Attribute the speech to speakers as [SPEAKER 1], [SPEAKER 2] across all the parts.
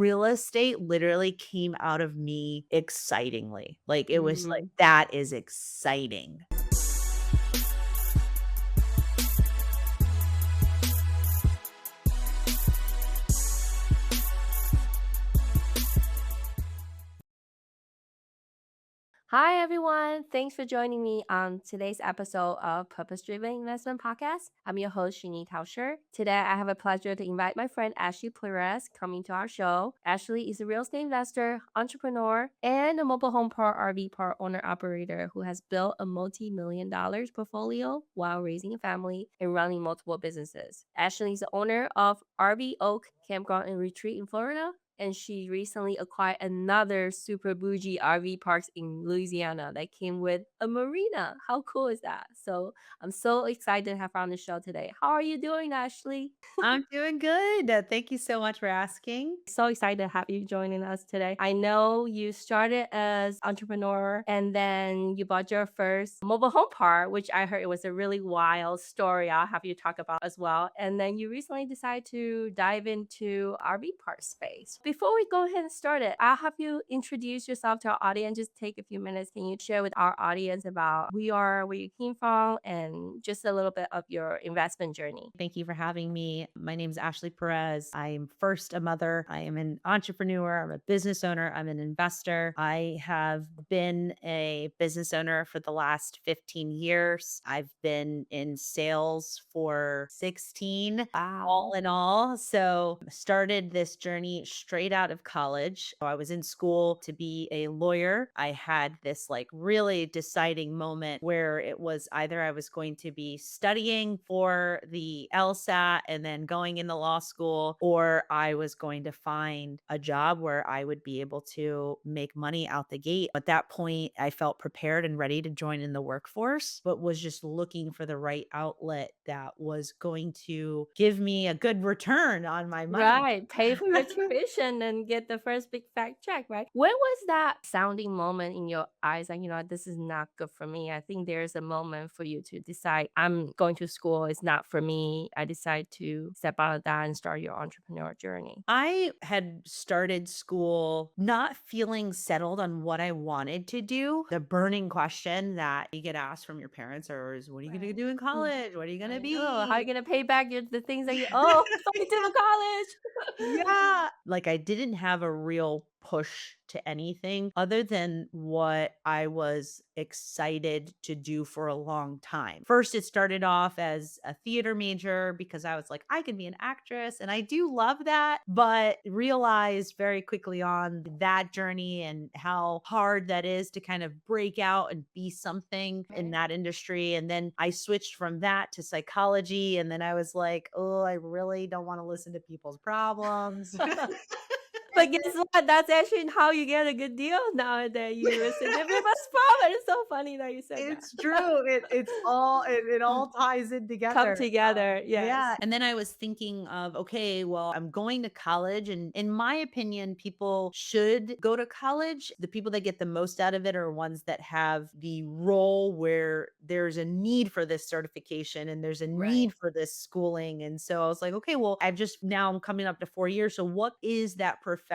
[SPEAKER 1] real estate literally came out of me excitingly. Like, it was like,
[SPEAKER 2] Mm.
[SPEAKER 1] that is exciting.
[SPEAKER 2] Hi, everyone. Thanks for joining me on today's episode of Purpose Driven Investment Podcast. I'm your host, Shinyi Telscher. Today, I have a pleasure to invite my friend Ashley Perez coming to our show. Ashley is a real estate investor, entrepreneur, and a mobile home park RV park owner operator who has built a multi-million dollars portfolio while raising a family and running multiple businesses. Ashley is the owner of RV Oak Campground and Retreat in Florida, and she recently acquired another super bougie RV parks in Louisiana that came with a marina. How cool is that? So I'm so excited to have her on the show today. How are you doing, Ashley?
[SPEAKER 1] I'm doing good. Thank you so much for asking.
[SPEAKER 2] So excited to have you joining us today. I know you started as entrepreneur and then you bought your first mobile home park, which I heard it was a really wild story. I'll have you talk about as well. And then you recently decided to dive into RV park space. Before we go ahead and start it, I'll have you introduce yourself to our audience. Just take a few minutes. Can you share with our audience about who you are, where you came from, and just a little bit of your investment journey?
[SPEAKER 1] Thank you for having me. My name is Ashley Perez. I'm first a mother. I am an entrepreneur. I'm a business owner. I'm an investor. I have been a business owner for the last 15 years. I've been in sales for 16 all
[SPEAKER 2] Wow.
[SPEAKER 1] in all. So started this journey straight out of college. So I was in school to be a lawyer. I had this like really deciding moment where it was either I was going to be studying for the LSAT and then going into law school, or I was going to find a job where I would be able to make money out the gate. At that point, I felt prepared and ready to join in the workforce, but was just looking for the right outlet that was going to give me a good return on my money.
[SPEAKER 2] Right, pay for your tuition and get the first big fat check, right? When was that sounding moment in your eyes like, this is not good for me? I think there's a moment for you to decide, I'm going to school, it's not for me. I decide to step out of that and start your entrepreneur journey.
[SPEAKER 1] I had started school not feeling settled on what I wanted to do. The burning question that you get asked from your parents is, what are you going to
[SPEAKER 2] Right.
[SPEAKER 1] do in
[SPEAKER 2] Mm.
[SPEAKER 1] college? What are you going to
[SPEAKER 2] I know. How are you
[SPEAKER 1] be?
[SPEAKER 2] gonna pay back the things that you owe going to college?
[SPEAKER 1] Yeah. Like, I didn't have a real push to anything other than what I was excited to do for a long time. First, it started off as a theater major because I was like, I can be an actress. And I do love that, but realized very quickly on that journey and how hard that is to kind of break out and be something in
[SPEAKER 2] Right.
[SPEAKER 1] that industry. And then I switched from that to psychology. And then I was like, oh, I really don't want to listen to people's problems.
[SPEAKER 2] But guess what? That's actually how you get a good deal nowadays. You listen to people's problem. It's so funny that you said that.
[SPEAKER 1] It's true. It all ties in
[SPEAKER 2] Come
[SPEAKER 1] together.
[SPEAKER 2] together,
[SPEAKER 1] Yeah.
[SPEAKER 2] yes.
[SPEAKER 1] And then I was thinking of, okay, well, I'm going to college. And in my opinion, people should go to college. The people that get the most out of it are ones that have the role where there's a need for this certification and there's a
[SPEAKER 2] Right.
[SPEAKER 1] need for this schooling. And so I was like, okay, well, I'm coming up to 4 years. So what is that profession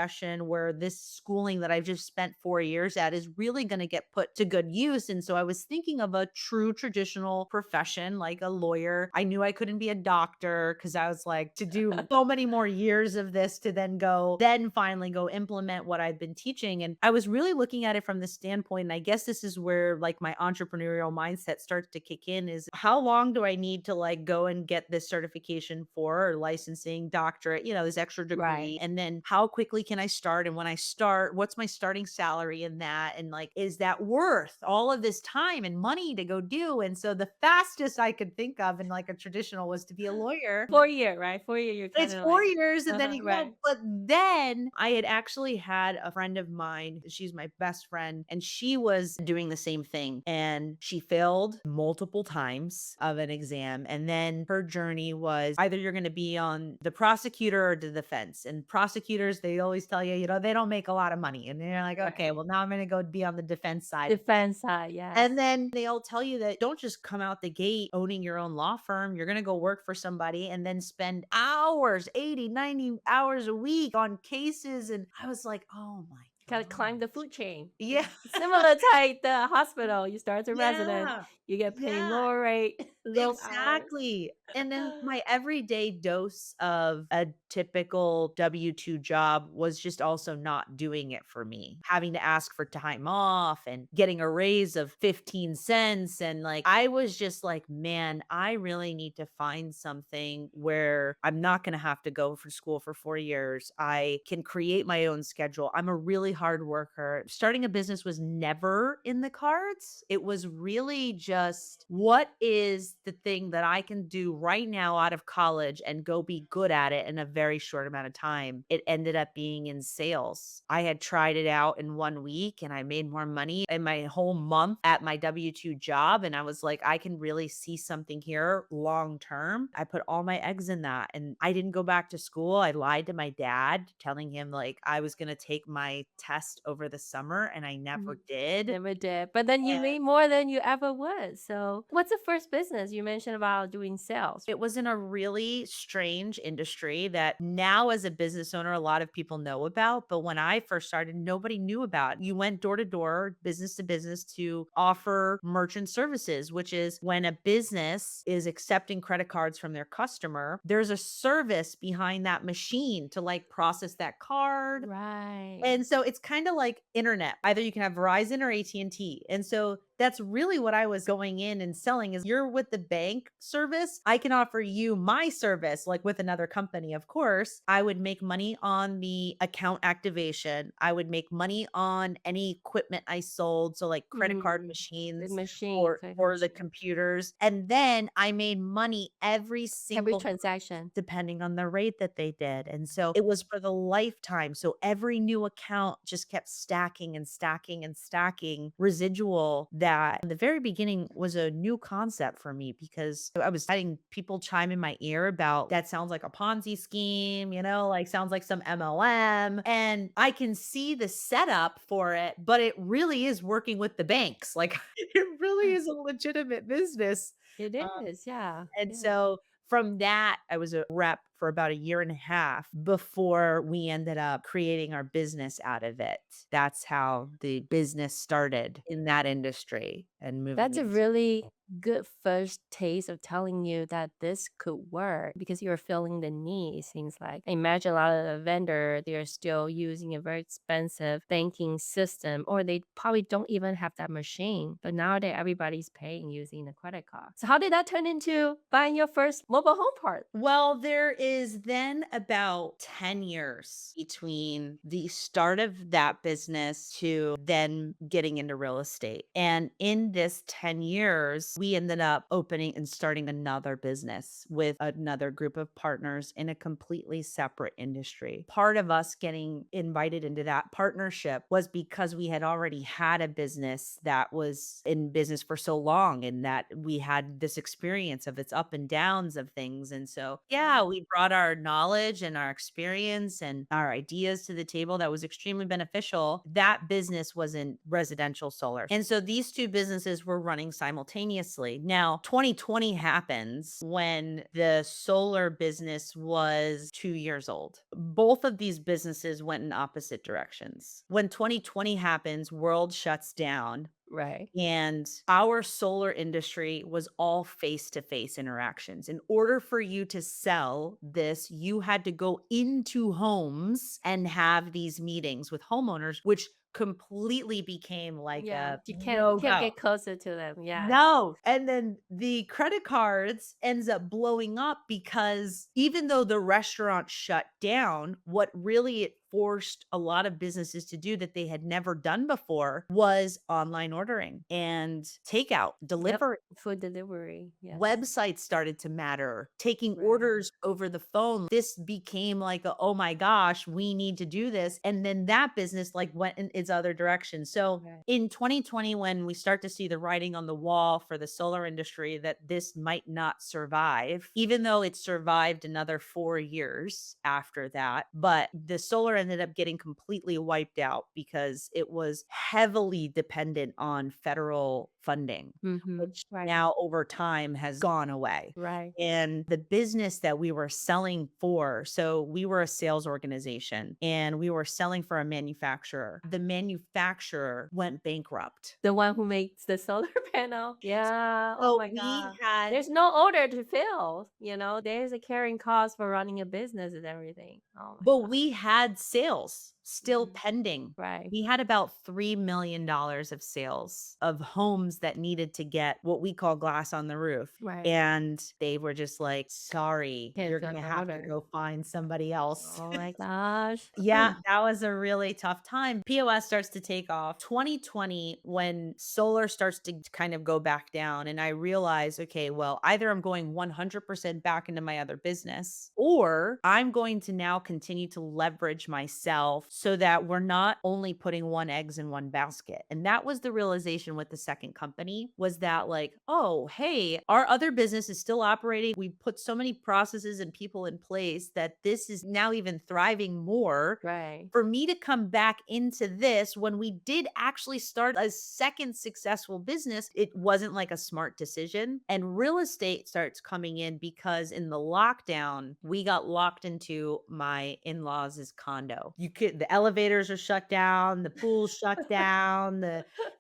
[SPEAKER 1] where this schooling that I've just spent 4 years at is really going to get put to good use? And so I was thinking of a true traditional profession like a lawyer. I knew I couldn't be a doctor because I was like, to do so many more years of this to then finally go implement what I've been teaching. And I was really looking at it from the standpoint, and I guess this is where like my entrepreneurial mindset starts to kick in, is how long do I need to like go and get this certification for, or licensing, doctorate, this extra
[SPEAKER 2] Right.
[SPEAKER 1] degree? And then how quickly can I start? And when I start, what's my starting salary in that? And like, is that worth all of this time and money to go do? And so the fastest I could think of in like a traditional was to be a lawyer.
[SPEAKER 2] 4 year, right? 4 year, you're
[SPEAKER 1] It's
[SPEAKER 2] kinda
[SPEAKER 1] 4
[SPEAKER 2] like
[SPEAKER 1] years and then you
[SPEAKER 2] right.
[SPEAKER 1] go, but then I had actually had a friend of mine, she's my best friend, and she was doing the same thing, and she failed multiple times of an exam, and then her journey was either you're gonna be on the prosecutor or the defense, and prosecutors, they always tell you, they don't make a lot of money. And you're like, okay,
[SPEAKER 2] Right.
[SPEAKER 1] well, now I'm going to go be on the defense side.
[SPEAKER 2] Defense side, yes.
[SPEAKER 1] And then they all tell you that don't just come out the gate owning your own law firm. You're going to go work for somebody and then spend hours, 80, 90 hours a week on cases. And I was like, oh my
[SPEAKER 2] Gotta climb the
[SPEAKER 1] gosh.
[SPEAKER 2] food chain.
[SPEAKER 1] Yeah.
[SPEAKER 2] It's similar to like the hospital. You start as a resident,
[SPEAKER 1] Yeah.
[SPEAKER 2] you get paid
[SPEAKER 1] Yeah.
[SPEAKER 2] lower rate, low hours.
[SPEAKER 1] Exactly. And then my everyday dose of a typical W-2 job was just also not doing it for me. Having to ask for time off and getting a raise of 15 cents. And like, I was just like, man, I really need to find something where I'm not going to have to go for school for 4 years. I can create my own schedule. I'm a really hard worker. Starting a business was never in the cards. It was really just what is the thing that I can do right now out of college and go be good at it in a very short amount of time. It ended up being in sales. I had tried it out in 1 week and I made more money in my whole month at my W-2 job. And I was like, I can really see something here long term. I put all my eggs in that and I didn't go back to school. I lied to my dad, telling him like I was going to take my test over the summer and I never
[SPEAKER 2] Mhm.
[SPEAKER 1] did.
[SPEAKER 2] Never did. But then you made more than you ever would. So, what's the first business you mentioned about doing sales?
[SPEAKER 1] It was in a really strange industry that now as a business owner, a lot of people know about. But when I first started, nobody knew about. You went door to door, business to business to offer merchant services, which is when a business is accepting credit cards from their customer, there's a service behind that machine to like process that card.
[SPEAKER 2] Right.
[SPEAKER 1] And so it's kind of like internet. Either you can have Verizon or AT&T. And T. And so that's really what I was going in and selling is you're with the bank service. I can offer you my service like with another company. Of course, I would make money on the account activation. I would make money on any equipment I sold, so like credit card
[SPEAKER 2] Mm, the
[SPEAKER 1] machines
[SPEAKER 2] machine,
[SPEAKER 1] or
[SPEAKER 2] credit card
[SPEAKER 1] or the
[SPEAKER 2] machine.
[SPEAKER 1] computers. And then I made money every
[SPEAKER 2] Every
[SPEAKER 1] single
[SPEAKER 2] transaction.
[SPEAKER 1] depending on the rate that they did. And so it was for the lifetime. So every new account just kept stacking and stacking and stacking residual that in the very beginning was a new concept for me because I was having people chime in my ear about that sounds like a Ponzi scheme, like sounds like some MLM. And I can see the setup for it, but it really is working with the banks. Like it really is a legitimate business.
[SPEAKER 2] It
[SPEAKER 1] Um,
[SPEAKER 2] is, yeah.
[SPEAKER 1] and
[SPEAKER 2] Yeah.
[SPEAKER 1] so from that, I was a rep for about a year and a half before we ended up creating our business out of it. That's how the business started in that industry and moving
[SPEAKER 2] That's a
[SPEAKER 1] into.
[SPEAKER 2] really good first taste of telling you that this could work because you're feeling the need, it seems like. Imagine a lot of the vendor, they're still using a very expensive banking system, or they probably don't even have that machine. But nowadays, everybody's paying using a credit card. So how did that turn into buying your first mobile home part?
[SPEAKER 1] Well, there is then about 10 years between the start of that business to then getting into real estate. And in this 10 years, we ended up opening and starting another business with another group of partners in a completely separate industry. Part of us getting invited into that partnership was because we had already had a business that was in business for so long and that we had this experience of its up and downs of things. And so, yeah, we brought our knowledge and our experience and our ideas to the table that was extremely beneficial. That business was in residential solar. And so these two businesses were running simultaneously. Now, 2020 happens when the solar business was 2 years old. Both of these businesses went in opposite directions. When 2020 happens, world shuts down.
[SPEAKER 2] Right.
[SPEAKER 1] And our solar industry was all face to face interactions. In order for you to sell this, you had to go into homes and have these meetings with homeowners, which completely became like
[SPEAKER 2] Yeah,
[SPEAKER 1] a
[SPEAKER 2] you
[SPEAKER 1] no
[SPEAKER 2] can't
[SPEAKER 1] go.
[SPEAKER 2] get closer to them. Yes.
[SPEAKER 1] No. And then the credit cards ends up blowing up because even though the restaurant shut down, what really it forced a lot of businesses to do that they had never done before was online ordering and takeout,
[SPEAKER 2] Yep.
[SPEAKER 1] delivery.
[SPEAKER 2] Food delivery. Yes.
[SPEAKER 1] Websites started to matter, taking
[SPEAKER 2] Right.
[SPEAKER 1] orders over the phone. This became like, oh my gosh, we need to do this. And then that business like went and its other direction. So
[SPEAKER 2] Right.
[SPEAKER 1] in 2020, when we start to see the writing on the wall for the solar industry that this might not survive, even though it survived another 4 years after that, but the solar ended up getting completely wiped out because it was heavily dependent on federal funding,
[SPEAKER 2] Mhm.
[SPEAKER 1] which
[SPEAKER 2] Right.
[SPEAKER 1] now over time has gone away.
[SPEAKER 2] Right.
[SPEAKER 1] And the business that we were selling for, so we were a sales organization and we were selling for a manufacturer. The manufacturer went bankrupt.
[SPEAKER 2] The one who makes the solar panel. Yeah. Oh
[SPEAKER 1] So
[SPEAKER 2] my
[SPEAKER 1] we
[SPEAKER 2] god.
[SPEAKER 1] had
[SPEAKER 2] There's no order to fill, you know? There's a carrying cost for running a business and everything. Oh my
[SPEAKER 1] But
[SPEAKER 2] god.
[SPEAKER 1] we had sales still
[SPEAKER 2] Mhm.
[SPEAKER 1] pending.
[SPEAKER 2] Right.
[SPEAKER 1] We had about $3 million of sales of homes that needed to get what we call glass on the roof.
[SPEAKER 2] Right.
[SPEAKER 1] And they were just like, sorry,
[SPEAKER 2] Can't
[SPEAKER 1] you're
[SPEAKER 2] fill
[SPEAKER 1] going to
[SPEAKER 2] the
[SPEAKER 1] have to
[SPEAKER 2] order.
[SPEAKER 1] go find somebody else.
[SPEAKER 2] Oh my gosh.
[SPEAKER 1] Yeah, that was a really tough time. POS starts to take off. 2020, when solar starts to kind of go back down, and I realize, okay, well, either I'm going 100% back into my other business, or I'm going to now continue to leverage myself so that we're not only putting one eggs in one basket. And that was the realization with the second company was that, like, oh, hey, our other business is still operating. We put so many processes and people in place that this is now even thriving more.
[SPEAKER 2] Right.
[SPEAKER 1] For me to come back into this when we did actually start a second successful business, it wasn't like a smart decision. And real estate starts coming in because in the lockdown, we got locked into my in-laws' condo. You could the elevators are shut down, the pool's shut down,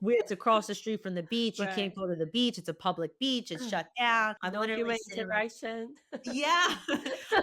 [SPEAKER 1] it's across the street from the beach. You can't
[SPEAKER 2] Right.
[SPEAKER 1] go to the beach. It's a public beach. It's shut down. I'm
[SPEAKER 2] No
[SPEAKER 1] literally
[SPEAKER 2] human
[SPEAKER 1] sitting on
[SPEAKER 2] interaction.
[SPEAKER 1] yeah.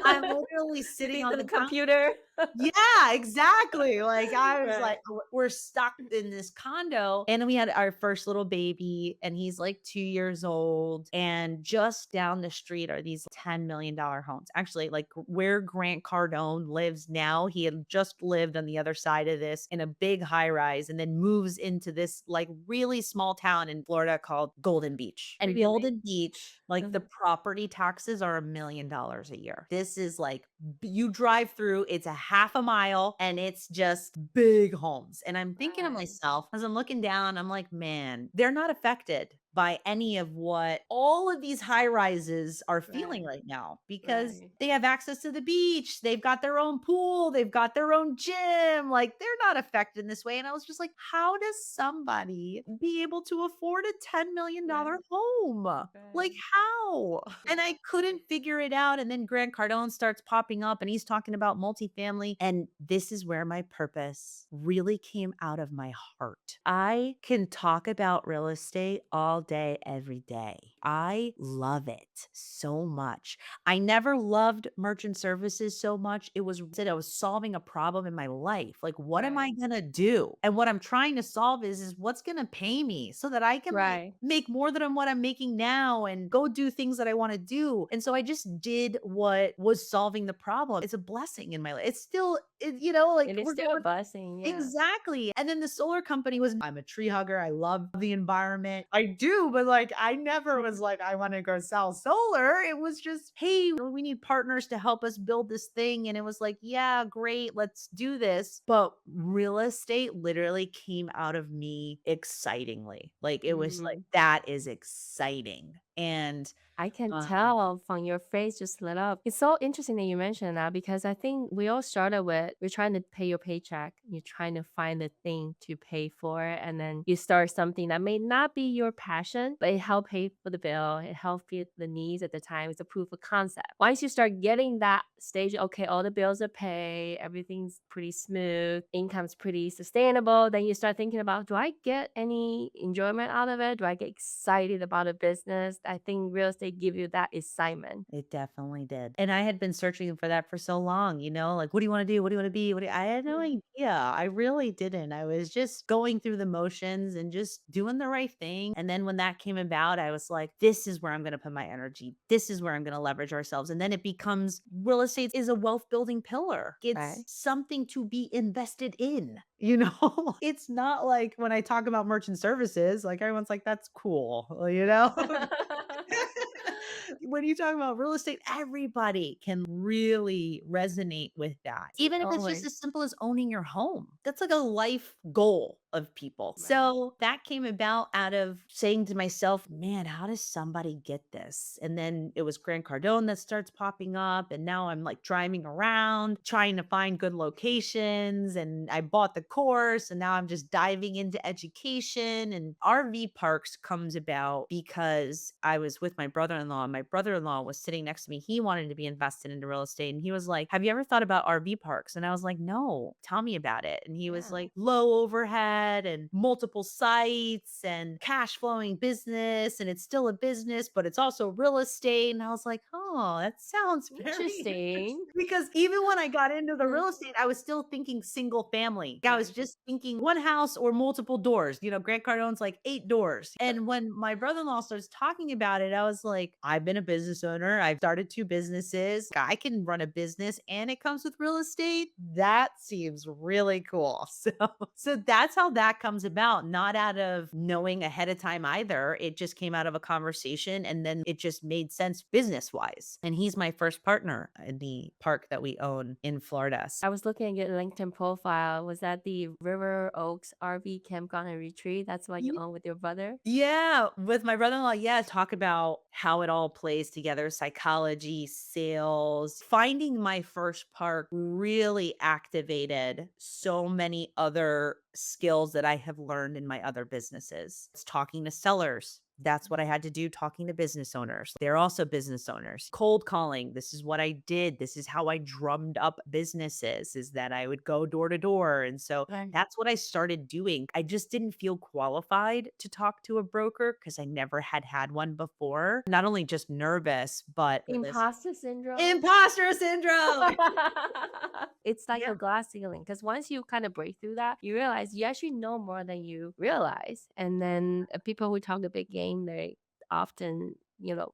[SPEAKER 1] I'm literally sitting
[SPEAKER 2] Sitting
[SPEAKER 1] on
[SPEAKER 2] to the
[SPEAKER 1] the
[SPEAKER 2] computer.
[SPEAKER 1] yeah, exactly. Like, I was like,
[SPEAKER 2] Right.
[SPEAKER 1] we're stuck in this condo. And we had our first little baby, and he's like 2 years old. And just down the street are these $10 million homes. Actually, like where Grant Cardone lives now, he had just lived on the other side of this in a big high rise and then moves into this like really small town in Florida called Golden Beach. And
[SPEAKER 2] Really?
[SPEAKER 1] Golden Beach, like the
[SPEAKER 2] Mhm.
[SPEAKER 1] property taxes are $1 million a year. This is like you drive through, it's a half a mile and it's just big homes. And I'm thinking to
[SPEAKER 2] Right.
[SPEAKER 1] myself, as I'm looking down, I'm like, man, they're not affected by any of what all of these high rises are feeling
[SPEAKER 2] Right.
[SPEAKER 1] right now because
[SPEAKER 2] Right.
[SPEAKER 1] they have access to the beach, they've got their own pool, they've got their own gym. Like they're not affected in this way. And I was just like, how does somebody be able to afford a $10 million
[SPEAKER 2] Right.
[SPEAKER 1] home? Like,
[SPEAKER 2] Right.
[SPEAKER 1] how? And I couldn't figure it out. And then Grant Cardone starts popping up and he's talking about multifamily. And this is where my purpose really came out of my heart. I can talk about real estate all day, every day. I love it so much. I never loved merchant services so much. It was that I was solving a problem in my life. Like, what am
[SPEAKER 2] Right.
[SPEAKER 1] I gonna do? And what I'm trying to solve is what's gonna pay me so that I can like
[SPEAKER 2] Right.
[SPEAKER 1] make more than what I'm making now and go do things that I want to do. And so I just did what was solving the problem. It's a blessing in my life. It's still, like
[SPEAKER 2] It is
[SPEAKER 1] we're
[SPEAKER 2] still a
[SPEAKER 1] going
[SPEAKER 2] blessing, yeah.
[SPEAKER 1] exactly. And then the solar company was I'm a tree hugger. I love the environment. I do, but like I never was like, I want to go sell solar. It was just, hey, we need partners to help us build this thing. And it was like, yeah, great, let's do this. But real estate literally came out of me excitingly. Like it was like,
[SPEAKER 2] Mm.
[SPEAKER 1] that is exciting. And
[SPEAKER 2] I can
[SPEAKER 1] uh,
[SPEAKER 2] tell from your face just lit up. It's so interesting that you mentioned that because I think we all started with we're trying to pay your paycheck. You're trying to find the thing to pay for, and then you start something that may not be your passion, but it helped pay for the bill. It helped fit the needs at the time. It's a proof of concept. Once you start getting that stage, okay, all the bills are paid, everything's pretty smooth, income's pretty sustainable. Then you start thinking about, do I get any enjoyment out of it? Do I get excited about a business? I think real estate give you that excitement.
[SPEAKER 1] it definitely did. And I had been searching for that for so long, like, what do you want to do? What do you want to be? I had no
[SPEAKER 2] Mm.
[SPEAKER 1] idea. I really didn't. I was just going through the motions and just doing the right thing. And then when that came about, I was like, this is where I'm going to put my energy. This is where I'm going to leverage ourselves. And then it becomes real estate is a wealth building pillar. It's
[SPEAKER 2] Right.
[SPEAKER 1] something to be invested in. It's not like when I talk about merchant services, like everyone's like, that's cool, When you talk about real estate, everybody can really resonate with that. Even if it's just
[SPEAKER 2] Totally.
[SPEAKER 1] as simple as owning your home. That's like a life goal of people.
[SPEAKER 2] Right.
[SPEAKER 1] So that came about out of saying to myself, man, how does somebody get this? And then it was Grant Cardone that starts popping up. And now I'm like driving around trying to find good locations. And I bought the course and now I'm just diving into education. And RV parks comes about because I was with my brother-in-law. And my brother-in-law was sitting next to me. He wanted to be invested into real estate. And he was like, have you ever thought about RV parks? And I was like, no, tell me about it. And he was
[SPEAKER 2] Yeah.
[SPEAKER 1] like, low overhead and multiple sites and cash flowing business. And it's still a business, but it's also real estate. And I was like, oh, that sounds very
[SPEAKER 2] Interesting.
[SPEAKER 1] interesting. Because even when I got into the
[SPEAKER 2] Mm.
[SPEAKER 1] real estate, I was still thinking single family. I was
[SPEAKER 2] Right.
[SPEAKER 1] just thinking one house or multiple doors. Grant Cardone's like 8 doors. And when my brother in law starts talking about it, I was like, I've been a business owner. I've started 2 businesses. I can run a business and it comes with real estate. That seems really cool. So that's how that comes about, not out of knowing ahead of time either. It just came out of a conversation and then it just made sense business wise. And he's my first partner in the park that we own in Florida.
[SPEAKER 2] I was looking at your LinkedIn profile. Was that the River Oaks RV Campground and Retreat? That's what you own with your brother?
[SPEAKER 1] Yeah, with my brother-in-law, yeah, talk about how it all plays together, psychology, sales. Finding my first park really activated so many other skills that I have learned in my other businesses. It's talking to sellers. That's what I had to do, talking to business owners. They're also business owners. Cold calling. This is what I did. This is how I drummed up businesses, is that I would go door to door. And so
[SPEAKER 2] Right.
[SPEAKER 1] that's what I started doing. I just didn't feel qualified to talk to a broker because I never had had one before. Not only just nervous, but this
[SPEAKER 2] Imposter syndrome?
[SPEAKER 1] imposter syndrome.
[SPEAKER 2] It's like
[SPEAKER 1] Yeah.
[SPEAKER 2] a glass ceiling because once you kind of break through that, you realize you actually know more than you realize. And then people who talk a big game, they often,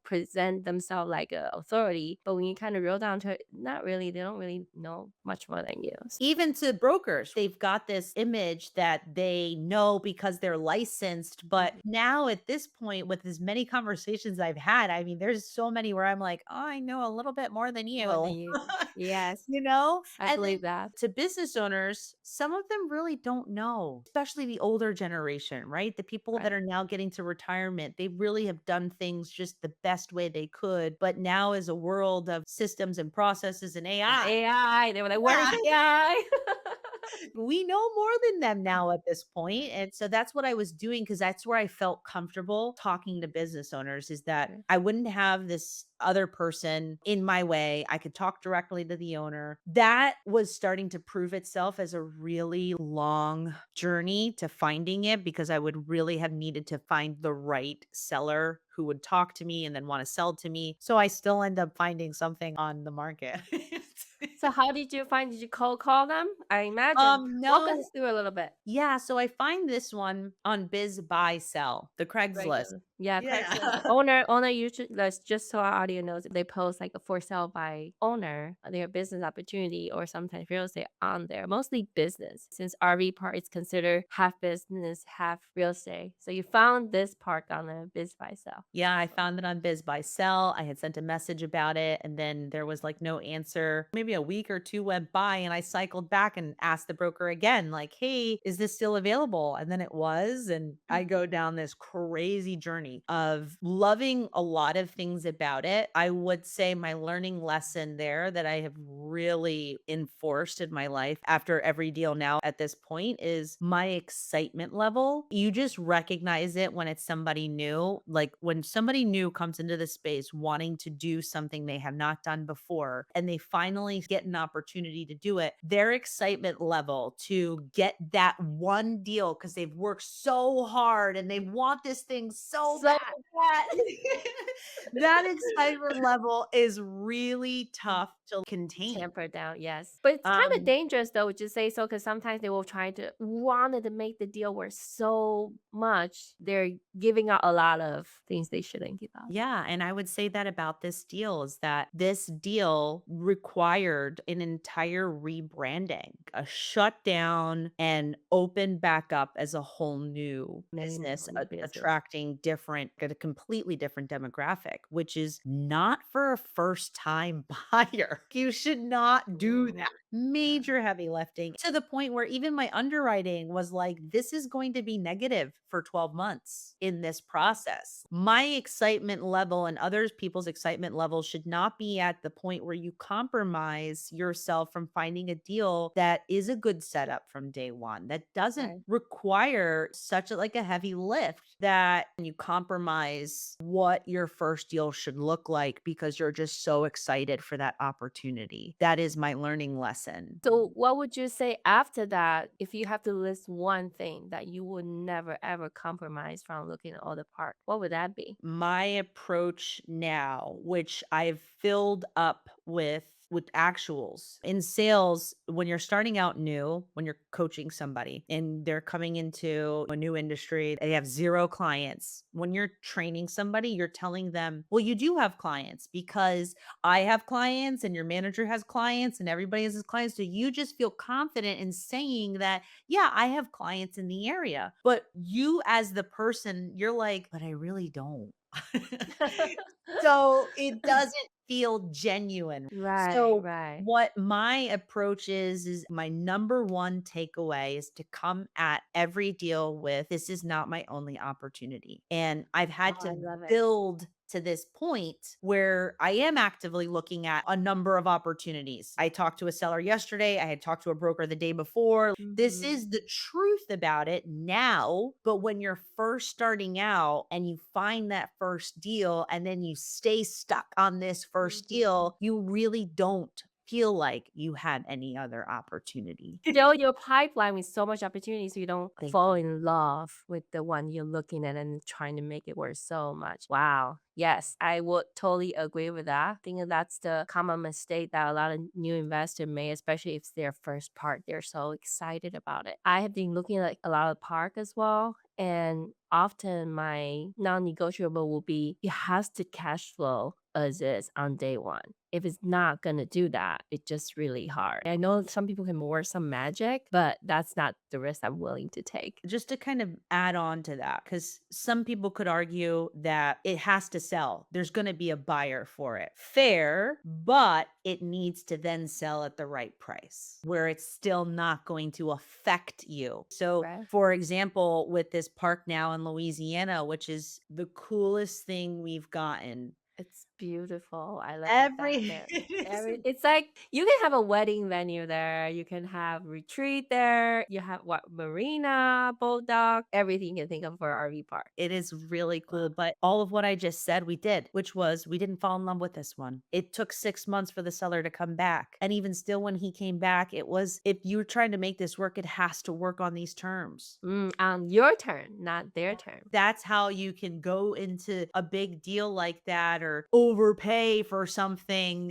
[SPEAKER 2] present themselves like a authority. But when you kind of drill down to it, not really, they don't really know much more than you.
[SPEAKER 1] Even to brokers, they've got this image that they know because they're licensed. But
[SPEAKER 2] Mhm.
[SPEAKER 1] now at this point, with as many conversations I've had, I mean, there's so many where I'm like, oh, I know a little bit more than
[SPEAKER 2] More than
[SPEAKER 1] you.
[SPEAKER 2] you. Yes,
[SPEAKER 1] you know?
[SPEAKER 2] I
[SPEAKER 1] And then
[SPEAKER 2] believe that.
[SPEAKER 1] to business owners, some of them really don't know, especially the older generation, right? The people that
[SPEAKER 2] Right.
[SPEAKER 1] are now getting to retirement, they really have done things just the best way they could. But now is a world of systems and processes and
[SPEAKER 2] And
[SPEAKER 1] AI.
[SPEAKER 2] AI, they were like, "Where's
[SPEAKER 1] Yeah.
[SPEAKER 2] AI?"
[SPEAKER 1] We know more than them now at this point, and so that's what I was doing because that's where I felt comfortable talking to business owners, is that
[SPEAKER 2] Right.
[SPEAKER 1] I wouldn't have this other person in my way. I could talk directly to the owner. That was starting to prove itself as a really long journey to finding it, because I would really have needed to find the right seller who would talk to me and then want to sell to me. So I still end up finding something on the market.
[SPEAKER 2] So how did you find did you cold call them? I imagine. Walk
[SPEAKER 1] No.
[SPEAKER 2] us through a little bit.
[SPEAKER 1] Yeah, so I find this one on BizBuySell, the Craigslist.
[SPEAKER 2] Regular. Yeah, Craigslist.
[SPEAKER 1] Yeah.
[SPEAKER 2] Owner usually that's just so our audio knows, they post like a for sale by owner, their business opportunity, or sometimes real estate on there. Mostly business, since RV park is considered half business, half real estate. So you found this park on the Biz by Sell.
[SPEAKER 1] Yeah, I found it on BizBuySell. I had sent a message about it and then there was like no answer. Maybe a week or two went by and I cycled back and asked the broker again, like, hey, is this still available? And then it was. And I go down this crazy journey of loving a lot of things about it. I would say my learning lesson there that I have really enforced in my life after every deal now at this point is my excitement level. You just recognize it when it's somebody new. Like when somebody new comes into the space wanting to do something they have not done before and they finally get an opportunity to do it, their excitement level to get that one deal because they've worked so hard and they want this thing so
[SPEAKER 2] So
[SPEAKER 1] bad.
[SPEAKER 2] bad.
[SPEAKER 1] That excitement level is really tough to contain.
[SPEAKER 2] Tamper down, yes. But it's kind of
[SPEAKER 1] Um,
[SPEAKER 2] dangerous though, would you say so? Because sometimes they will try to wanted to make the deal worth so much, they're giving out a lot of things they shouldn't give out.
[SPEAKER 1] Yeah, and I would say that about this deal is that this deal required an entire rebranding, a shutdown and open back up as a whole new
[SPEAKER 2] Name
[SPEAKER 1] business,
[SPEAKER 2] on the business.
[SPEAKER 1] attracting different, a completely different demographic, which is not for a first time buyer. You should not do
[SPEAKER 2] Mm,
[SPEAKER 1] that. Major heavy lifting to the point where even my underwriting was like, this is going to be negative for 12 months in this process. My excitement level and others people's excitement level should not be at the point where you compromise yourself from finding a deal that is a good setup from day one, that doesn't
[SPEAKER 2] right.
[SPEAKER 1] require such a, like a heavy lift that you compromise what your first deal should look like because you're just so excited for that opportunity. That is my learning lesson.
[SPEAKER 2] So, what would you say after that if you have to list one thing that you would never ever compromise from looking at all the park? What would that be?
[SPEAKER 1] My approach now, which I've filled up with actuals in sales, when you're starting out new, when you're coaching somebody and they're coming into a new industry, they have zero clients. When you're training somebody, you're telling them, well, you do have clients because I have clients and your manager has clients and everybody has his clients. So you just feel confident in saying that, yeah, I have clients in the area. But you, as the person, you're like, but I really don't. So it doesn't feel genuine.
[SPEAKER 2] Right,
[SPEAKER 1] So
[SPEAKER 2] right.
[SPEAKER 1] what my approach is my number one takeaway is to come at every deal with, this is not my only opportunity. And I've
[SPEAKER 2] Oh,
[SPEAKER 1] had
[SPEAKER 2] I
[SPEAKER 1] to
[SPEAKER 2] love it.
[SPEAKER 1] build to this point where I am actively looking at a number of opportunities. I talked to a seller yesterday. I had talked to a broker the day before. This
[SPEAKER 2] Mhm,
[SPEAKER 1] is the truth about it now. But when you're first starting out and you find that first deal and then you stay stuck on this first
[SPEAKER 2] mhm.
[SPEAKER 1] deal, you really don't feel like you had any other opportunity.
[SPEAKER 2] Fill your pipeline with so much opportunity so you don't
[SPEAKER 1] Thank
[SPEAKER 2] fall
[SPEAKER 1] you.
[SPEAKER 2] in love with the one you're looking at and trying to make it work so much. Wow. Yes, I would totally agree with that. I think that's the common mistake that a lot of new investors make, especially if it's their first part. They're so excited about it. I have been looking at a lot of park as well. And often my non-negotiable will be it has to cash flow as is on day one. If it's not gonna do that, it's just really hard. I know some people can work some magic, but that's not the risk I'm willing to take.
[SPEAKER 1] Just to kind of add on to that, because some people could argue that it has to sell. There's going to be a buyer for it. Fair, but it needs to then sell at the right price where it's still not going to affect you. So,
[SPEAKER 2] Right?
[SPEAKER 1] for example, with this park now in Louisiana, which is the coolest thing we've gotten.
[SPEAKER 2] It's beautiful. I look at that
[SPEAKER 1] Every
[SPEAKER 2] there.
[SPEAKER 1] it is
[SPEAKER 2] It's like you can have a wedding venue there. You can have retreat there. You have what marina, bulldog, everything you can think of for an RV park.
[SPEAKER 1] It is really
[SPEAKER 2] Wow.
[SPEAKER 1] cool, but all of what I just said we did, which was we didn't fall in love with this one. It took 6 months for the seller to come back, and even still when he came back, it was, "If you're trying to make this work, it has to work on these terms."
[SPEAKER 2] On your turn, not their turn.
[SPEAKER 1] That's how you can go into a big deal like that or overpay for something,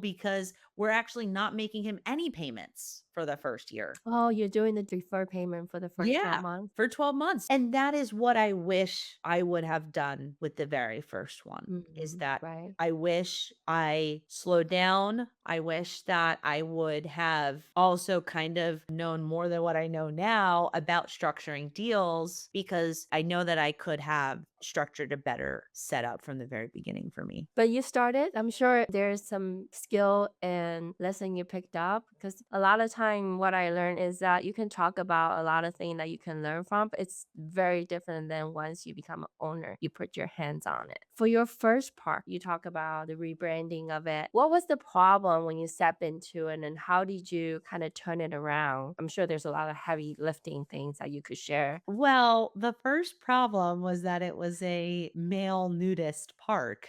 [SPEAKER 1] because we're actually not making him any payments for the first year.
[SPEAKER 2] Oh, you're doing the deferred payment for the first 12
[SPEAKER 1] Yeah,
[SPEAKER 2] months?
[SPEAKER 1] for 12 months. And that is what I wish I would have done with the very first one, is
[SPEAKER 2] Mhm,
[SPEAKER 1] that
[SPEAKER 2] right.
[SPEAKER 1] I wish I slowed down. I wish that I would have also kind of known more than what I know now about structuring deals, because I know that I could have structured a better setup from the very beginning for me.
[SPEAKER 2] But you started. I'm sure there's some skill and lesson you picked up because a lot of time what I learned is that you can talk about a lot of things that you can learn from, but it's very different than once you become an owner, you put your hands on it. For your first part, you talk about the rebranding of it. What was the problem when you step into it and how did you kind of turn it around? I'm sure there's a lot of heavy lifting things that you could share.
[SPEAKER 1] Well, the first problem was that it was a male nudist park.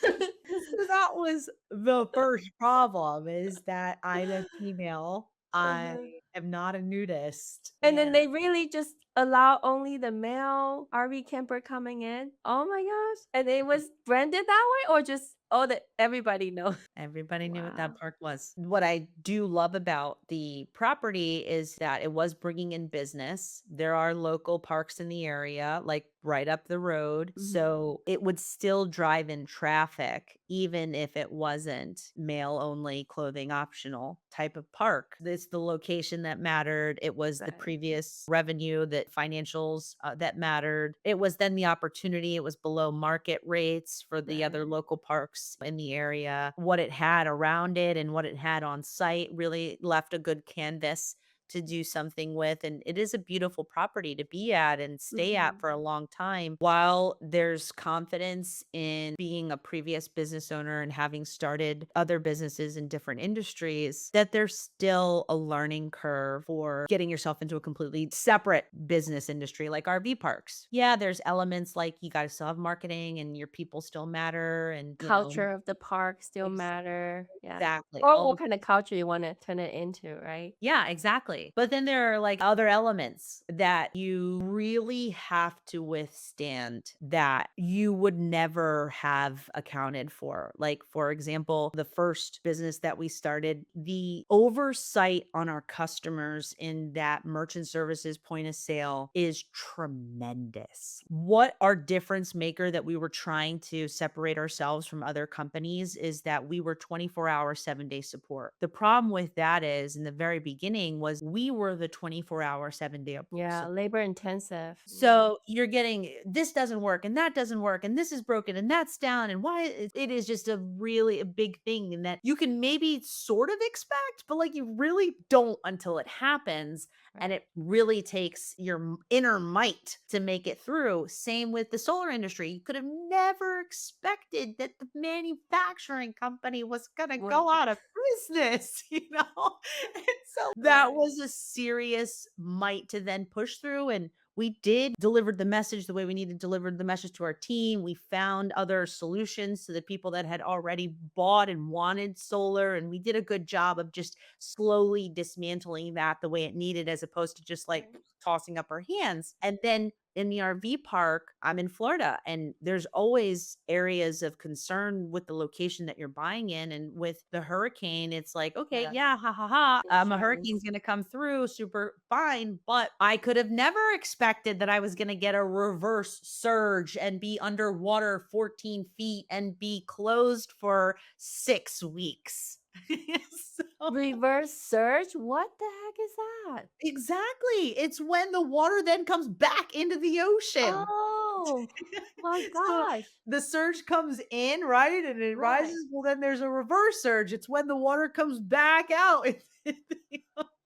[SPEAKER 1] So that was the first problem, is that I'm a female. I
[SPEAKER 2] Uh-huh.
[SPEAKER 1] am not a nudist.
[SPEAKER 2] And then they really just allow only the male RV camper coming in? Oh my gosh. And it was branded that way or just oh that everybody knows?
[SPEAKER 1] Everybody knew what that
[SPEAKER 2] Wow.
[SPEAKER 1] park was. What I do love about the property is that it was bringing in business. There are local parks in the area, like right up the road.
[SPEAKER 2] Mhm.
[SPEAKER 1] So it would still drive in traffic, even if it wasn't male only, clothing optional type of park. It's the location that mattered. It was the
[SPEAKER 2] Right.
[SPEAKER 1] previous revenue, that financials that mattered. It was then the opportunity. It was below market rates for the other
[SPEAKER 2] Right.
[SPEAKER 1] local parks in the area. What it had around it and what it had on site really left a good canvas to do something with. And it is a beautiful property to be at and stay at
[SPEAKER 2] Mhm.
[SPEAKER 1] for a long time. While there's confidence in being a previous business owner and having started other businesses in different industries, that there's still a learning curve for getting yourself into a completely separate business industry like RV parks. Yeah, there's elements like you got to still have marketing and your people still matter and,
[SPEAKER 2] Culture of the park still
[SPEAKER 1] ex-
[SPEAKER 2] matter. Yeah.
[SPEAKER 1] exactly.
[SPEAKER 2] Or
[SPEAKER 1] All
[SPEAKER 2] what
[SPEAKER 1] the
[SPEAKER 2] kind of culture you wanna turn it into, right?
[SPEAKER 1] Yeah, exactly. But then there are like other elements that you really have to withstand that you would never have accounted for. Like, for example, the first business that we started, the oversight on our customers in that merchant services point of sale is tremendous. What our difference maker that we were trying to separate ourselves from other companies is that we were 24-hour, 7-day support. The problem with that is in the very beginning was we were the 24-hour, 7-day
[SPEAKER 2] Yeah,
[SPEAKER 1] support.
[SPEAKER 2] labor intensive. Mhm.
[SPEAKER 1] So you're getting this doesn't work and that doesn't work and this is broken and that's down and why it is just a really a big thing and that you can maybe sort of expect, but like you really don't until it happens. And
[SPEAKER 2] Right.
[SPEAKER 1] it really takes your inner might to make it through. Same with the solar industry. You could have never expected that the manufacturing company was going to
[SPEAKER 2] What
[SPEAKER 1] go out of business, And so that
[SPEAKER 2] Right.
[SPEAKER 1] was a serious might to then push through. And we did deliver the message the way we needed to deliver the message to our team. We found other solutions to the people that had already bought and wanted solar. And we did a good job of just slowly dismantling that the way it needed, as opposed to just like
[SPEAKER 2] Right.
[SPEAKER 1] tossing up our hands. And then in the RV park, I'm in Florida, and there's always areas of concern with the location that you're buying in. And with the hurricane, it's like, okay,
[SPEAKER 2] Yeah.
[SPEAKER 1] yeah, ha ha ha. A hurricane's
[SPEAKER 2] Insurance.
[SPEAKER 1] going to come through super fine. But I could have never expected that I was going to get a reverse surge and be underwater 14 feet and be closed for 6 weeks. So
[SPEAKER 2] Reverse search? What the heck is that?
[SPEAKER 1] exactly. It's when the water then comes back into the ocean.
[SPEAKER 2] Oh, my
[SPEAKER 1] So
[SPEAKER 2] gosh.
[SPEAKER 1] the surge comes in, right? And it
[SPEAKER 2] Right.
[SPEAKER 1] rises. Well, then there's a reverse surge. It's when the water comes back out.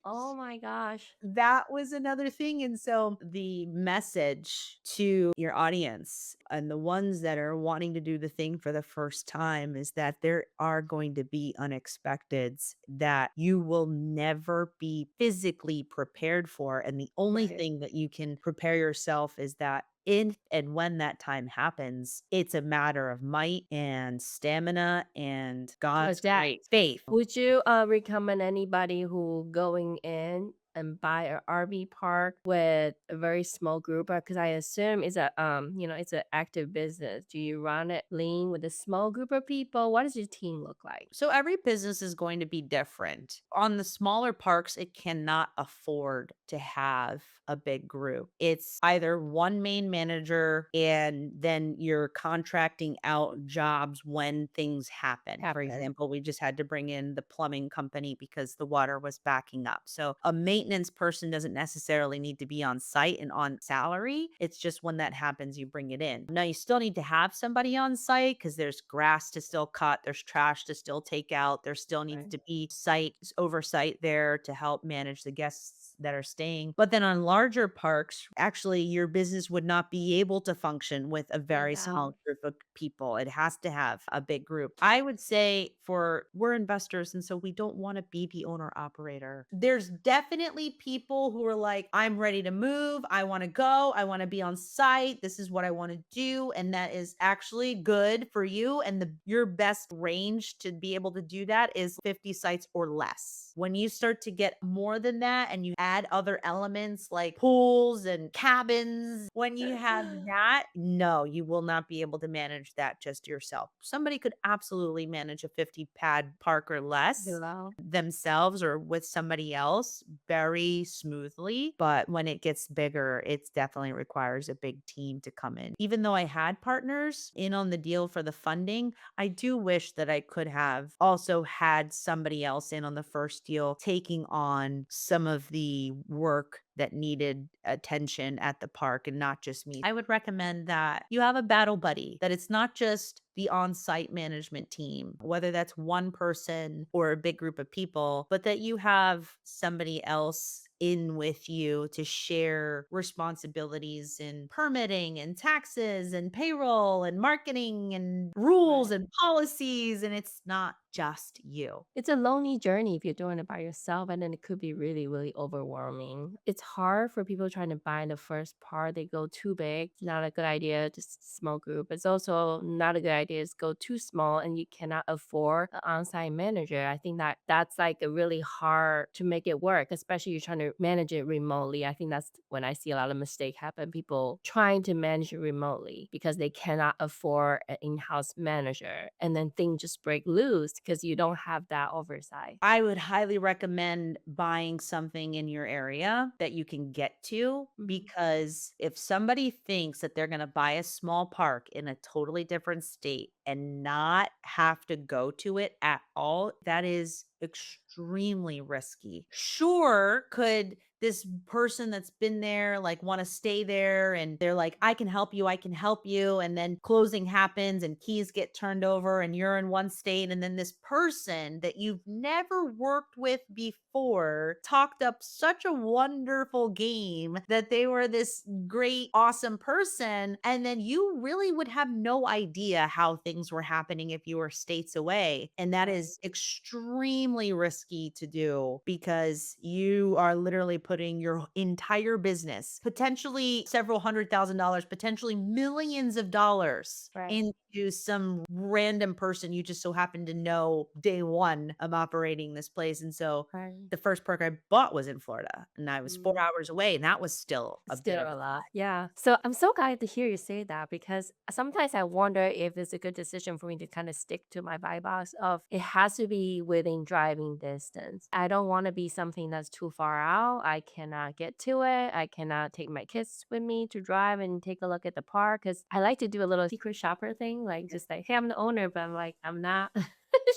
[SPEAKER 2] Oh my gosh.
[SPEAKER 1] That was another thing. And so the message to your audience and the ones that are wanting to do the thing for the first time is that there are going to be unexpecteds that you will never be physically prepared for. And the only
[SPEAKER 2] Right.
[SPEAKER 1] thing that you can prepare yourself is that if and when that time happens, it's a matter of might and stamina and God's
[SPEAKER 2] Adapt.
[SPEAKER 1] great faith.
[SPEAKER 2] Would you recommend anybody who going in and buy an RV park with a very small group? Because I assume it's a it's an active business. Do you run it lean with a small group of people? What does your team look like?
[SPEAKER 1] So every business is going to be different. On the smaller parks, it cannot afford to have a big group. It's either one main manager and then you're contracting out jobs when things happen. For
[SPEAKER 2] Happen.
[SPEAKER 1] example, we just had to bring in the plumbing company because the water was backing up. So a maintenance person doesn't necessarily need to be on site and on salary. It's just when that happens, you bring it in. Now, you still need to have somebody on site because there's grass to still cut, there's trash to still take out, there still needs
[SPEAKER 2] Right.
[SPEAKER 1] to be site oversight there to help manage the guests that are staying. But then on larger parks, actually, your business would not be able to function with a very
[SPEAKER 2] Without.
[SPEAKER 1] small group of people. It has to have a big group. I would say for we're investors, and so we don't want to be the owner operator. There's definitely people who are like, I'm ready to move. I want to go. I want to be on site. This is what I want to do. And that is actually good for you. And your best range to be able to do that is 50 sites or less. When you start to get more than that and you add other elements like pools and cabins, when you have that, no, you will not be able to manage that just yourself. Somebody could absolutely manage a 50 pad park or less
[SPEAKER 2] Below.
[SPEAKER 1] themselves or with somebody else very smoothly. But when it gets bigger, it definitely requires a big team to come in. Even though I had partners in on the deal for the funding, I do wish that I could have also had somebody else in on the first deal taking on some of the work that needed attention at the park and not just me. I would recommend that you have a battle buddy, that it's not just the on site management team, whether that's one person or a big group of people, but that you have somebody else in with you to share responsibilities in permitting and taxes and payroll and marketing and rules
[SPEAKER 2] Right.
[SPEAKER 1] and policies. And it's not just you.
[SPEAKER 2] It's a lonely journey if you're doing it by yourself, and then it could be really, really overwhelming. It's hard for people trying to buy the first part. They go too big. It's not a good idea, just a small group. It's also not a good idea to go too small and you cannot afford an on-site manager. I think that that's like a really hard to make it work, especially you're trying to manage it remotely. I think that's when I see a lot of mistake happen. People trying to manage it remotely because they cannot afford an in-house manager, and then things just break loose because you don't have that oversight.
[SPEAKER 1] I would highly recommend buying something in your area that you can get to,
[SPEAKER 2] Mhm.
[SPEAKER 1] because if somebody thinks that they're going to buy a small park in a totally different state and not have to go to it at all, that is extremely risky. Sure, could this person that's been there like want to stay there and they're like, I can help you, I can help you. And then closing happens and keys get turned over and you're in one state. And then this person that you've never worked with before talked up such a wonderful game that they were this great, awesome person. And then you really would have no idea how things were happening if you were states away. And that
[SPEAKER 2] Right.
[SPEAKER 1] is extremely risky to do because you are literally putting your entire business, potentially several $100,000, potentially millions of dollars
[SPEAKER 2] Right.
[SPEAKER 1] into some random person you just so happen to know day one of operating this place. And so
[SPEAKER 2] Right.
[SPEAKER 1] the first perk I bought was in Florida and I was four
[SPEAKER 2] Mm.
[SPEAKER 1] hours away. And that was still a bit
[SPEAKER 2] Still
[SPEAKER 1] of
[SPEAKER 2] a
[SPEAKER 1] a
[SPEAKER 2] lot. Yeah. So I'm so glad to hear you say that because sometimes I wonder if it's a good decision for me to kind of stick to my buy box of it has to be within driving distance. I don't want to be something that's too far out. I cannot get to it. I cannot take my kids with me to drive and take a look at the park because I like to do a little secret shopper thing, like just like, hey, I'm the owner, but I'm like, I'm not.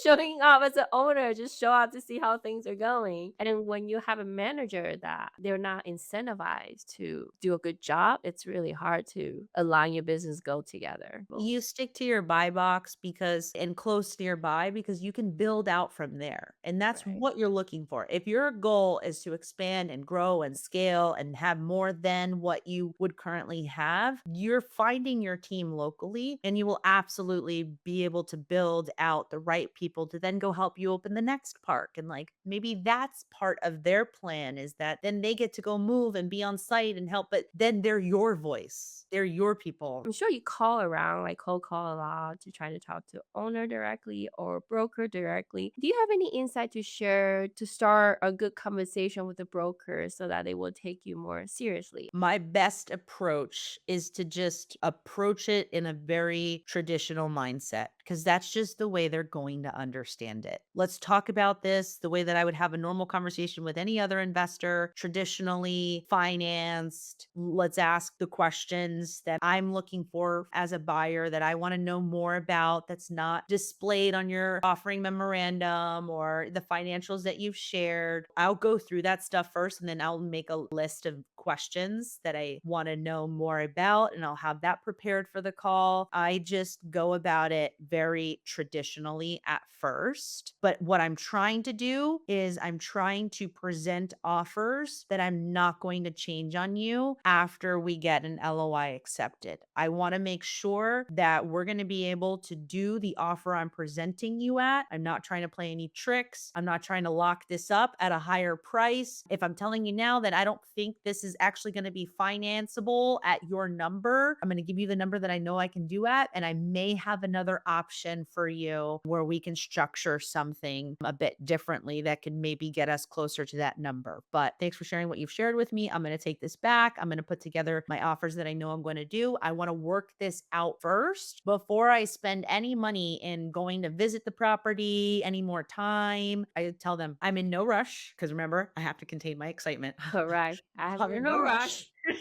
[SPEAKER 2] Showing up as an owner, just show up to see how things are going. And then when you have a manager that they're not incentivized to do a good job, it's really hard to align your business go together. Well,
[SPEAKER 1] you stick to your buy box because and close nearby because you can build out from there. And that's
[SPEAKER 2] right.
[SPEAKER 1] what you're looking for. If your goal is to expand and grow and scale and have more than what you would currently have, you're finding your team locally and you will absolutely be able to build out the right people to then go help you open the next park. And like maybe that's part of their plan is that then they get to go move and be on site and help, but then they're your voice. They're your people.
[SPEAKER 2] I'm sure you call around, like cold call a lot to try to talk to owner directly or broker directly. Do you have any insight to share to start a good conversation with the broker so that they will take you more seriously?
[SPEAKER 1] My best approach is to just approach it in a very traditional mindset because that's just the way they're going to understand it. Let's talk about this the way that I would have a normal conversation with any other investor, traditionally financed. Let's ask the questions that I'm looking for as a buyer that I want to know more about that's not displayed on your offering memorandum or the financials that you've shared. I'll go through that stuff first and then I'll make a list of questions that I want to know more about and I'll have that prepared for the call. I just go about it very traditionally at first. But what I'm trying to do is I'm trying to present offers that I'm not going to change on you after we get an LOI accepted. I want to make sure that we're going to be able to do the offer I'm presenting you at. I'm not trying to play any tricks. I'm not trying to lock this up at a higher price. If I'm telling you now that I don't think this is is actually going to be financeable at your number. I'm going to give you the number that I know I can do at. And I may have another option for you where we can structure something a bit differently that can maybe get us closer to that number. But thanks for sharing what you've shared with me. I'm going to take this back. I'm going to put together my offers that I know I'm going to do. I want to work this out first before I spend any money in going to visit the property, any more time. I tell them I'm in no rush because remember, I have to contain my excitement.
[SPEAKER 2] Correct. I have
[SPEAKER 1] I'm
[SPEAKER 2] you
[SPEAKER 1] in
[SPEAKER 2] no
[SPEAKER 1] no
[SPEAKER 2] rush.
[SPEAKER 1] rush.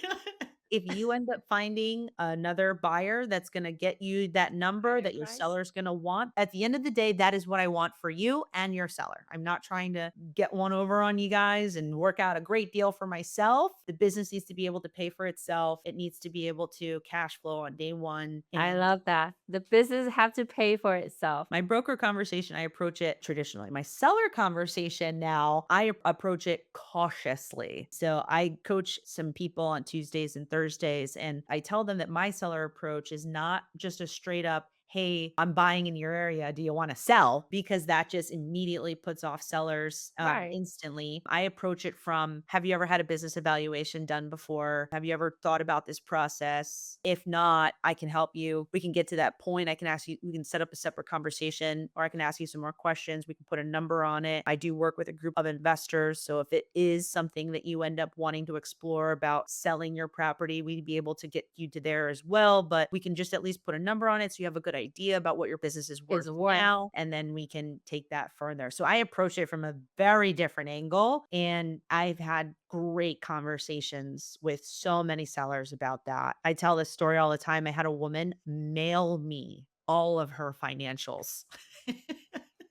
[SPEAKER 1] If you end up finding another buyer that's going to get you that number
[SPEAKER 2] Higher
[SPEAKER 1] that your
[SPEAKER 2] price.
[SPEAKER 1] seller's going to want, at the end of the day, that is what I want for you and your seller. I'm not trying to get one over on you guys and work out a great deal for myself. The business needs to be able to pay for itself. It needs to be able to cash flow on day one.
[SPEAKER 2] I
[SPEAKER 1] And
[SPEAKER 2] love that. The business have to pay for itself.
[SPEAKER 1] my broker conversation, I approach it traditionally. My seller conversation now, I approach it cautiously. So I coach some people on Tuesdays and Thursdays, and I tell them that my seller approach is not just a straight up, hey, I'm buying in your area. Do you want to sell? Because that just immediately puts off sellers
[SPEAKER 2] Right.
[SPEAKER 1] instantly. I approach it from, have you ever had a business evaluation done before? Have you ever thought about this process? If not, I can help you. We can get to that point. I can ask you, we can set up a separate conversation, or I can ask you some more questions. We can put a number on it. I do work with a group of investors. So if it is something that you end up wanting to explore about selling your property, we'd be able to get you to there as well. But we can just at least put a number on it so you have a good idea about what your business is
[SPEAKER 2] Is
[SPEAKER 1] worth
[SPEAKER 2] worth.
[SPEAKER 1] now. And then we can take that further. So I approach it from a very different angle. And I've had great conversations with so many sellers about that. I tell this story all the time. I had a woman mail me all of her financials.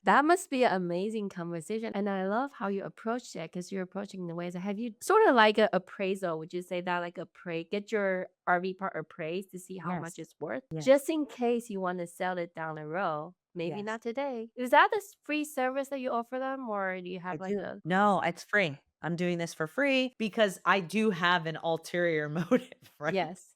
[SPEAKER 2] That must be an amazing conversation. And I love how you approach it because you're approaching the ways. Have you sort of like a appraisal? Would you say that like get your RV part appraised to see how much
[SPEAKER 1] Yes.
[SPEAKER 2] it's worth?
[SPEAKER 1] Yes.
[SPEAKER 2] Just in case you want to sell it down the road. Maybe
[SPEAKER 1] Yes.
[SPEAKER 2] not today. Is that a free service that you offer them or do you
[SPEAKER 1] I
[SPEAKER 2] have like
[SPEAKER 1] do.
[SPEAKER 2] a
[SPEAKER 1] No, it's free. I'm doing this for free because I do have an ulterior motive, right?
[SPEAKER 2] yes.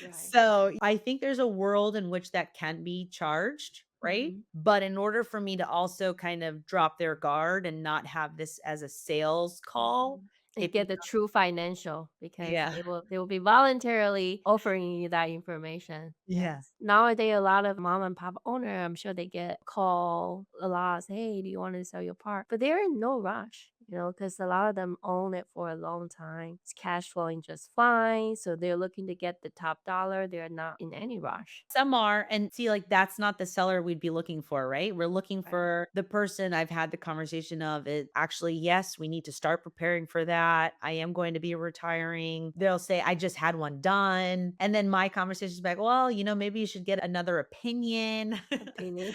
[SPEAKER 2] Right.
[SPEAKER 1] So I think there's a world in which that can be charged, right?
[SPEAKER 2] Mhm.
[SPEAKER 1] But in order for me to also kind of drop their guard and not have this as a sales call,
[SPEAKER 2] Mhm. And
[SPEAKER 1] it
[SPEAKER 2] get the
[SPEAKER 1] becomes,
[SPEAKER 2] true financial because
[SPEAKER 1] yeah,
[SPEAKER 2] they will be voluntarily offering you that information.
[SPEAKER 1] yeah.
[SPEAKER 2] Yes. Nowadays, a lot of mom and pop owner, I'm sure they get call a lot. Say, hey, do you want to sell your part? But they're in no rush, because a lot of them own it for a long time. It's cash flowing just fine, so they're looking to get the top dollar. They're not in any rush.
[SPEAKER 1] Some are, and see, like, that's not the seller we'd be looking for, right? We're looking
[SPEAKER 2] Right.
[SPEAKER 1] for the person I've had the conversation of it. Actually, yes, we need to start preparing for that. I am going to be retiring. They'll say, I just had one done. And then my conversation is like, well, maybe you should get another opinion.
[SPEAKER 2] Opinion.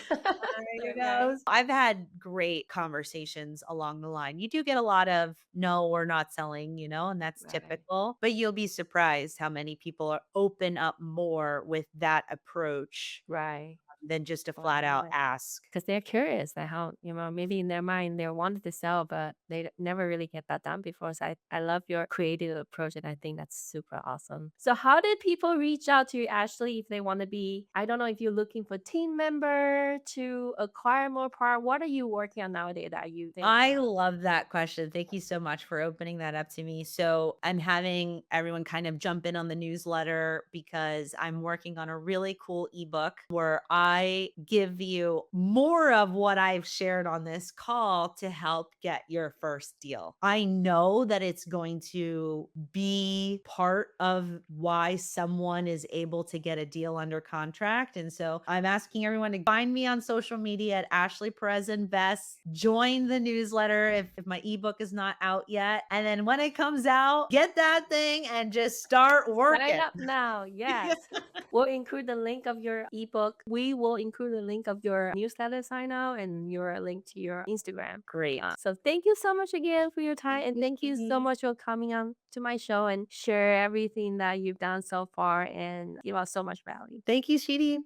[SPEAKER 2] Okay.
[SPEAKER 1] I've had great conversations along the line. You do get a lot of no, we're not selling, and that's
[SPEAKER 2] Right.
[SPEAKER 1] typical, but you'll be surprised how many people are open up more with that approach
[SPEAKER 2] Right.
[SPEAKER 1] than just a
[SPEAKER 2] Well, I
[SPEAKER 1] flat
[SPEAKER 2] love
[SPEAKER 1] out
[SPEAKER 2] it.
[SPEAKER 1] ask.
[SPEAKER 2] Because they're curious that how, maybe in their mind they wanted to sell, but they never really get that done before. So I love your creative approach, and I think that's super awesome. So how did people reach out to you, Ashley, if they want to be, I don't know if you're looking for team member to acquire more part. What are you working on nowadays that you think?
[SPEAKER 1] I love that question. Thank you so much for opening that up to me. So, I'm having everyone kind of jump in on the newsletter because I'm working on a really cool ebook where I give you more of what I've shared on this call to help get your first deal. I know that it's going to be part of why someone is able to get a deal under contract. And so, I'm asking everyone to find me on social media at Ashley Perez Invest. Join the newsletter if my ebook is not out yet. And then when it comes out, get that thing and just start
[SPEAKER 2] Sign
[SPEAKER 1] working.
[SPEAKER 2] up now. Yes. We'll include the link of your ebook. We will include the link of your newsletter sign up and your link to your Instagram
[SPEAKER 1] Great.
[SPEAKER 2] account. So thank you so much again for your time.
[SPEAKER 1] Thank
[SPEAKER 2] And
[SPEAKER 1] you,
[SPEAKER 2] thank you so
[SPEAKER 1] Shinyi.
[SPEAKER 2] much for coming on to my show and share everything that you've done so far and give us so much value.
[SPEAKER 1] Thank you, Shidi.